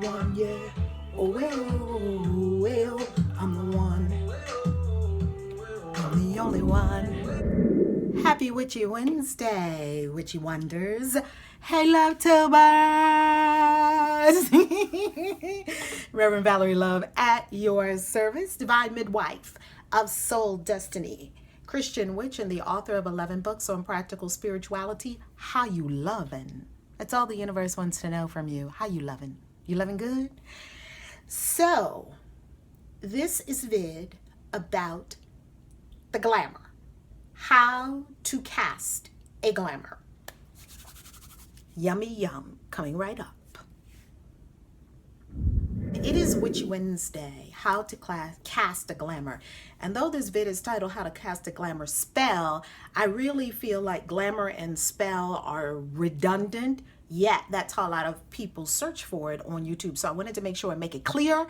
one, yeah. Oh, well, I'm the one. I'm the only one. Happy Witchy Wednesday, Witchy Wonders. Hey, love tubers. Reverend Valerie Love at your service, divine midwife of soul destiny, Christian witch, and the author of 11 books on practical spirituality. How you lovin'? That's all the universe wants to know from you. How you lovin'? You loving good? So, this is vid about the glamour. How to cast a glamour. Yummy yum, coming right up. It is Witchy Wednesday, how to cast a glamour. And though this vid is titled How to Cast a Glamour Spell, I really feel like glamour and spell are redundant, yet that's how a lot of people search for it on YouTube. So I wanted to make sure and make it clear.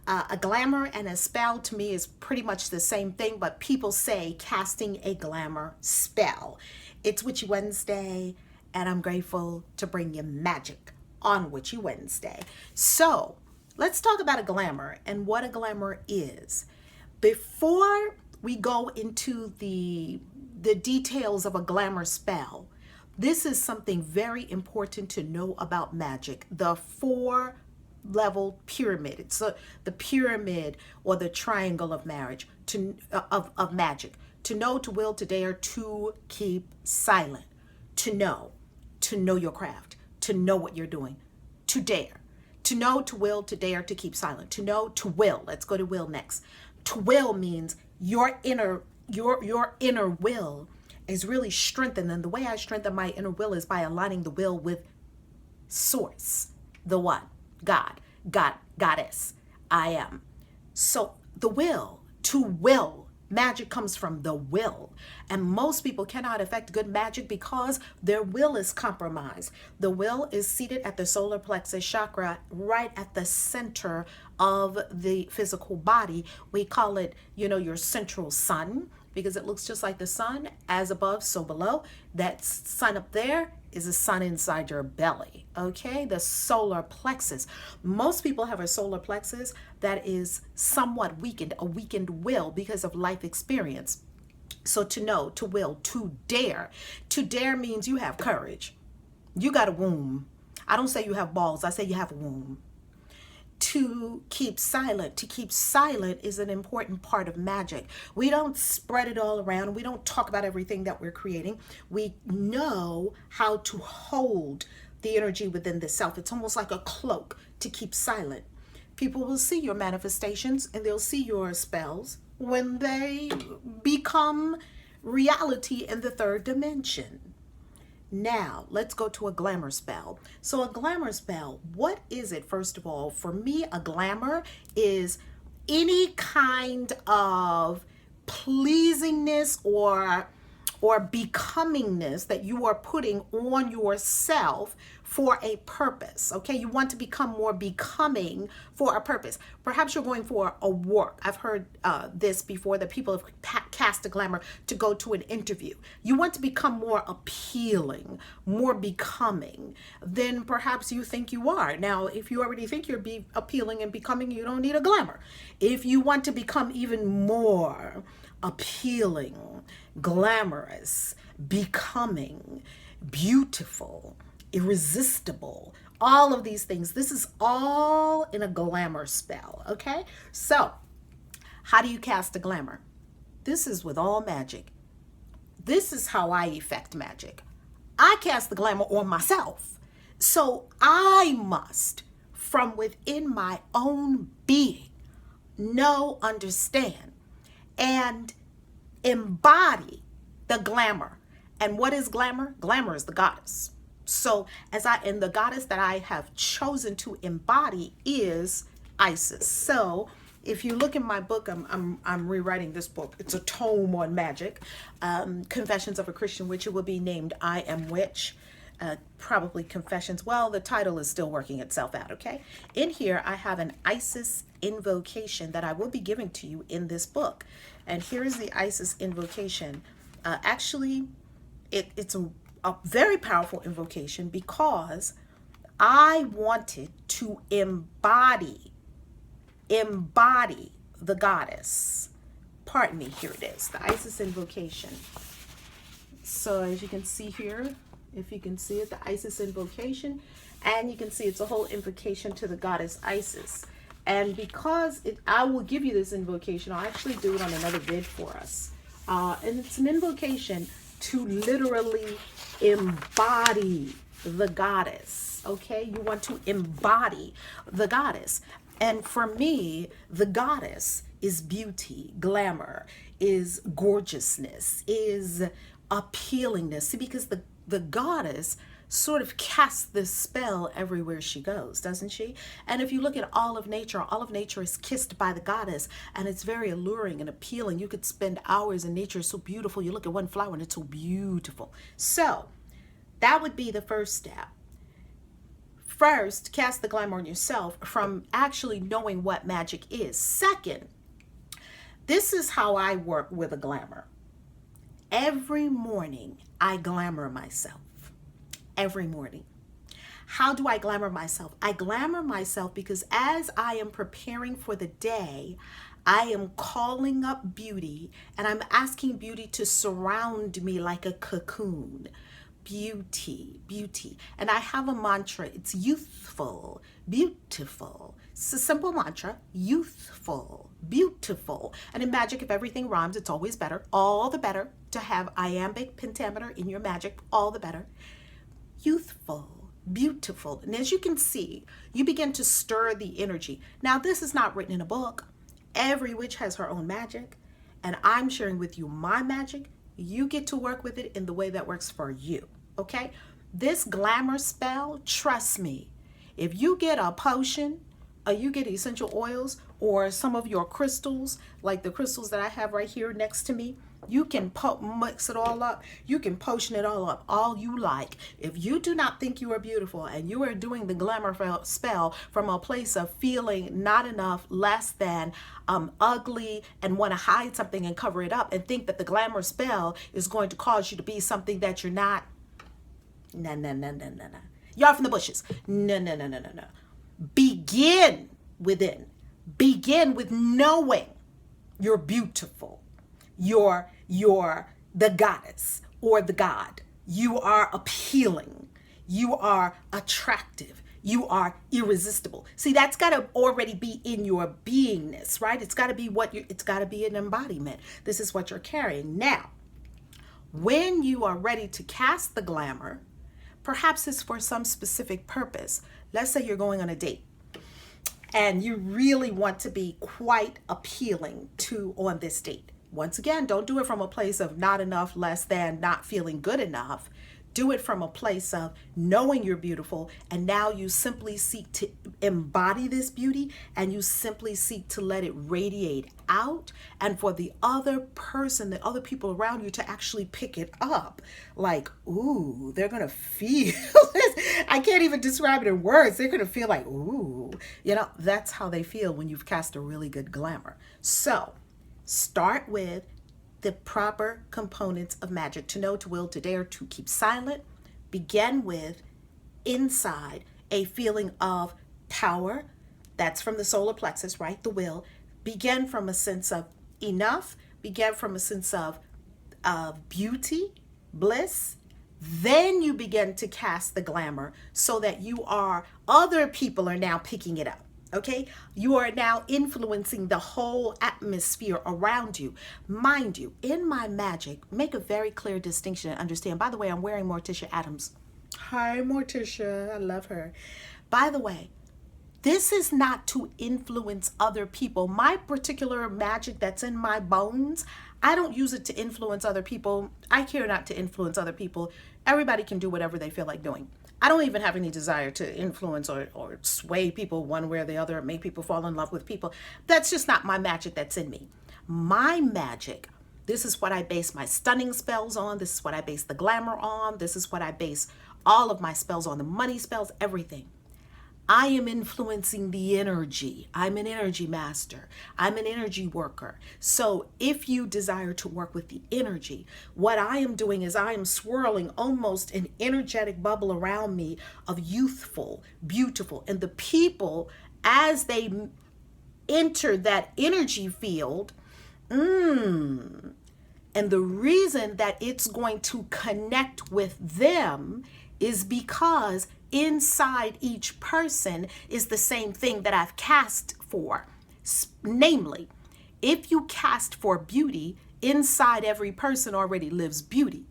A glamour and a spell to me is pretty much the same thing, but people say casting a glamour spell. It's Witchy Wednesday, and I'm grateful to bring you magic on Witchy Wednesday. So let's talk about a glamour and what a glamour is. Before we go into the details of a glamour spell, this is something very important to know about magic. The four-level pyramid. It's the pyramid or the triangle of marriage of magic. To know, to will, to dare, to keep silent. To know your craft, to know what you're doing, to dare. To know, to will, to dare, to keep silent. To know, to will. Let's go to will next. To will means your inner will is really strengthened. And the way I strengthen my inner will is by aligning the will with source, the one, God, goddess, I am. So the will, to will, magic comes from the will. And most people cannot effect good magic because their will is compromised. The will is seated at the solar plexus chakra, right at the center of the physical body. We call it, your central sun, because it looks just like the sun, as above, so below. That sun up there is a sun inside your belly, okay? The solar plexus. Most people have a solar plexus that is somewhat weakened, a weakened will because of life experience. So to know, to will, to dare. To dare means you have courage. You got a womb. I don't say you have balls, I say you have a womb. To keep silent. To keep silent is an important part of magic. We don't spread it all around. We don't talk about everything that we're creating. We know how to hold the energy within the self. It's almost like a cloak to keep silent. People will see your manifestations and they'll see your spells when they become reality in the third dimension. Now, let's go to a glamour spell. So a glamour spell, what is it? First of all, for me, a glamour is any kind of pleasingness or becomingness that you are putting on yourself for a purpose, okay? You want to become more becoming for a purpose. Perhaps you're going for a work. I've heard this before, that people have cast a glamour to go to an interview. You want to become more appealing, more becoming than perhaps you think you are. Now, if you already think you're appealing and becoming, you don't need a glamour. If you want to become even more appealing, glamorous, becoming, beautiful, irresistible, all of these things, this is all in a glamour spell, okay? So, how do you cast a glamour? This is with all magic. This is how I effect magic. I cast the glamour on myself. So I must, from within my own being, know, understand, and embody the glamour. And what is glamour? Glamour is the goddess. So and the goddess that I have chosen to embody is Isis. So if you look in my book, I'm rewriting this book. It's a tome on magic. Confessions of a Christian Witch. It will be named I Am Witch. Probably Confessions. Well, the title is still working itself out, okay? In here, I have an Isis invocation that I will be giving to you in this book. And here is the Isis invocation. Actually, it's a very powerful invocation because I wanted to embody the goddess. Pardon me, here it is, the Isis invocation. So as you can see here, if you can see it, the Isis invocation, and you can see it's a whole invocation to the goddess Isis. And because I will give you this invocation, I'll actually do it on another vid for us. And it's an invocation to literally embody the goddess. Okay, you want to embody the goddess. And for me, the goddess is beauty, glamour, is gorgeousness, is appealingness. See, because the goddess sort of casts this spell everywhere she goes, doesn't she? And if you look at all of nature is kissed by the goddess, and it's very alluring and appealing. You could spend hours in nature. It's so beautiful. You look at one flower and it's so beautiful. So that would be the first step. First, cast the glamour on yourself from actually knowing what magic is. Second, this is how I work with a glamour. Every morning, I glamour myself. Every morning. How do I glamour myself? I glamour myself because as I am preparing for the day, I am calling up beauty and I'm asking beauty to surround me like a cocoon. Beauty, beauty. And I have a mantra. It's youthful, beautiful. It's a simple mantra. Youthful, beautiful. And in magic, if everything rhymes, it's always better. All the better to have iambic pentameter in your magic. All the better. Youthful, beautiful. And as you can see, you begin to stir the energy. Now, this is not written in a book. Every witch has her own magic. And I'm sharing with you my magic. You get to work with it in the way that works for you, okay? This glamour spell, trust me, if you get a potion, or you get essential oils, or some of your crystals, like the crystals that I have right here next to me, you can mix it all up. You can potion it all up, all you like. If you do not think you are beautiful and you are doing the glamour spell from a place of feeling not enough, less than, ugly, and want to hide something and cover it up and think that the glamour spell is going to cause you to be something that you're not, no. You're off in the bushes. No. Begin within. Begin with knowing you're beautiful. You're the goddess or the god. You are appealing. You are attractive. You are irresistible. See, that's got to already be in your beingness, right? It's got to be it's got to be an embodiment. This is what you're carrying. Now, when you are ready to cast the glamour, perhaps it's for some specific purpose. Let's say you're going on a date and you really want to be quite appealing on this date. Once again, don't do it from a place of not enough, less than, not feeling good enough. Do it from a place of knowing you're beautiful, and now you simply seek to embody this beauty, and you simply seek to let it radiate out, and for the other person, the other people around you to actually pick it up. Like, ooh, they're gonna feel this. I can't even describe it in words. They're gonna feel like, ooh, that's how they feel when you've cast a really good glamour. So start with the proper components of magic: to know, to will, to dare, to keep silent. Begin with inside a feeling of power. That's from the solar plexus, right? The will. Begin from a sense of enough. Begin from a sense of beauty, bliss. Then you begin to cast the glamour so that other people are now picking it up. Okay, you are now influencing the whole atmosphere around you. Mind you, in my magic, make a very clear distinction and understand. By the way, I'm wearing Morticia Adams. Hi, Morticia. I love her. By the way, this is not to influence other people. My particular magic that's in my bones, I don't use it to influence other people. I care not to influence other people. Everybody can do whatever they feel like doing. I don't even have any desire to influence or sway people one way or the other, or make people fall in love with people. That's just not my magic that's in me. My magic, this is what I base my stunning spells on. This is what I base the glamour on. This is what I base all of my spells on, the money spells, everything. I am influencing the energy. I'm an energy master. I'm an energy worker. So if you desire to work with the energy, what I am doing is I am swirling almost an energetic bubble around me of youthful, beautiful, and the people as they enter that energy field. And the reason that it's going to connect with them is because inside each person is the same thing that I've cast for. Namely, if you cast for beauty, inside every person already lives beauty.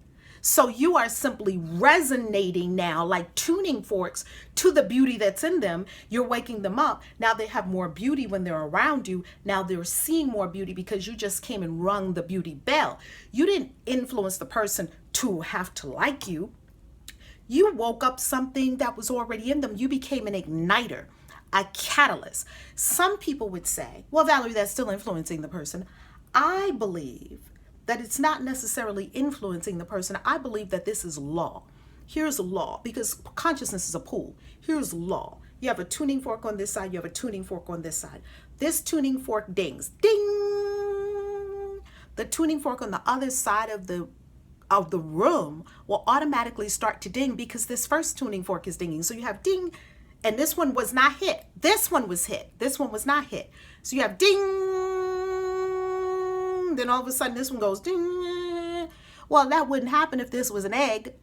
So you are simply resonating now like tuning forks to the beauty that's in them. You're waking them up. Now they have more beauty when they're around you. Now they're seeing more beauty because you just came and rung the beauty bell. You didn't influence the person to have to like you. You woke up something that was already in them. You became an igniter, a catalyst. Some people would say, well, Valerie, that's still influencing the person. I believe that it's not necessarily influencing the person. I believe that this is law. Here's law, because consciousness is a pool. Here's law. You have a tuning fork on this side, you have a tuning fork on this side. This tuning fork dings, ding. The tuning fork on the other side of the room will automatically start to ding because this first tuning fork is dinging. So you have ding, and this one was not hit. This one was hit. This one was not hit. So you have ding. Then all of a sudden this one goes ding. Well, that wouldn't happen if this was an egg,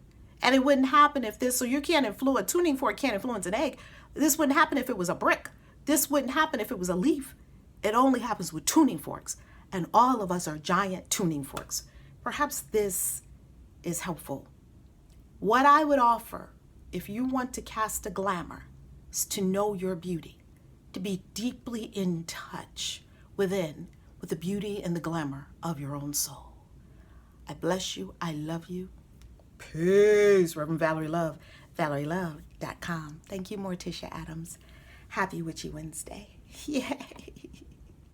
and it wouldn't happen if this, so you can't influence, tuning fork can't influence an egg. This wouldn't happen if it was a brick. This wouldn't happen if it was a leaf. It only happens with tuning forks, and all of us are giant tuning forks. Perhaps this is helpful. What I would offer, if you want to cast a glamour, is to know your beauty, to be deeply in touch within with the beauty and the glamour of your own soul. I bless you. I love you. Peace. Reverend Valerie Love, ValerieLove.com. Thank you, Morticia Adams. Happy Witchy Wednesday. Yay.